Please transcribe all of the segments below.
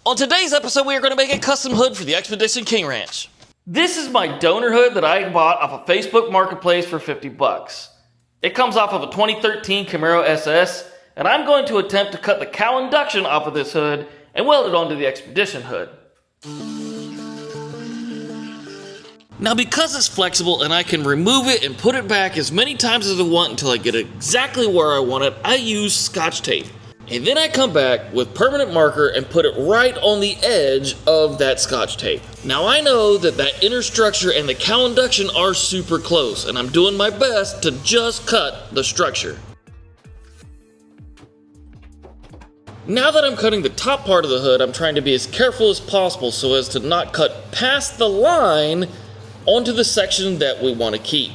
On today's episode, we are going to make a custom hood for the Expedition King Ranch. This is my donor hood that I bought off of Facebook Marketplace for 50 bucks. It comes off of a 2013 Camaro SS, and I'm going to attempt to cut the Cowl induction off of this hood and weld it onto the Expedition hood. Now, because it's flexible and I can remove it and put it back as many times as I want until I get it exactly where I want it, I use Scotch tape. And then I come back with permanent marker and put it right on the edge of that Scotch tape. Now I know that that inner structure and the cowl induction are super close, and I'm doing my best to just cut the structure. Now that I'm cutting the top part of the hood, I'm trying to be as careful as possible so as to not cut past the line onto the section that we want to keep.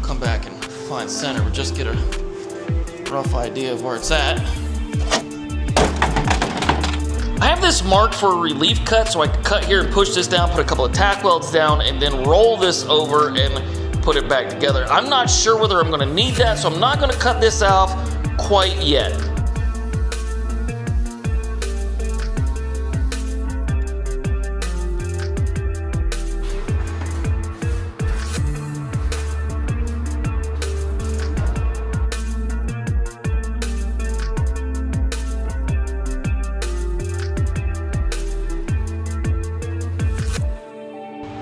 Come back and find center, but just get a rough idea of where it's at. I have this marked for a relief cut, so I can cut here and push this down, put a couple of tack welds down, and then roll this over and put it back together. I'm not sure whether I'm going to need that, so I'm not going to cut this off quite yet.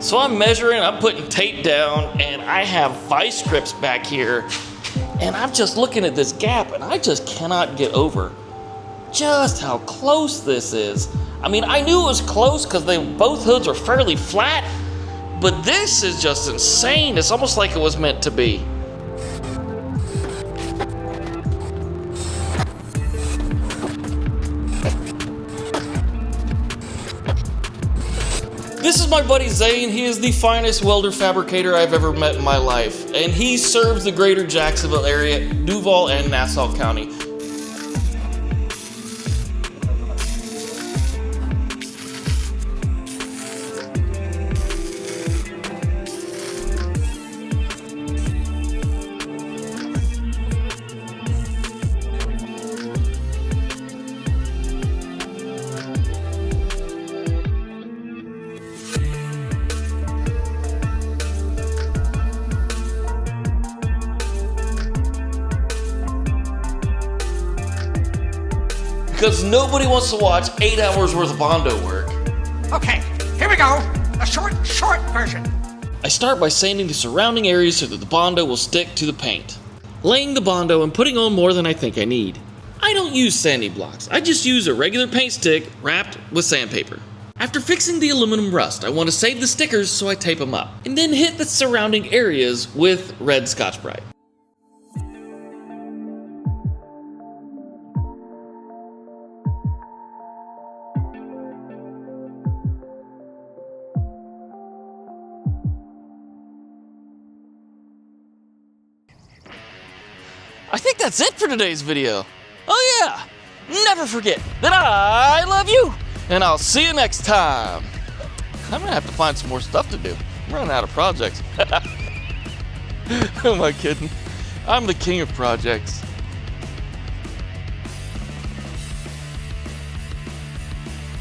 So I'm measuring, I'm putting tape down, and I have vice grips back here, and I'm just looking at this gap, and I just cannot get over just how close this is. I mean, I knew it was close because both hoods are fairly flat, but this is just insane. It's almost like it was meant to be. This is my buddy Zane. He is the finest welder fabricator I've ever met in my life, and he serves the greater Jacksonville area, Duval, and Nassau County. Because nobody wants to watch 8 hours worth of Bondo work. Okay, here we go. A short version. I start by sanding the surrounding areas so that the Bondo will stick to the paint. Laying the Bondo and putting on more than I think I need. I don't use sanding blocks. I just use a regular paint stick wrapped with sandpaper. After fixing the aluminum rust, I want to save the stickers, so I tape them up. And then hit the surrounding areas with red Scotch-Brite. I think that's it for today's video. Oh yeah, never forget that I love you, and I'll see you next time. I'm gonna have to find some more stuff to do. I'm running out of projects. Who am I kidding? I'm the king of projects.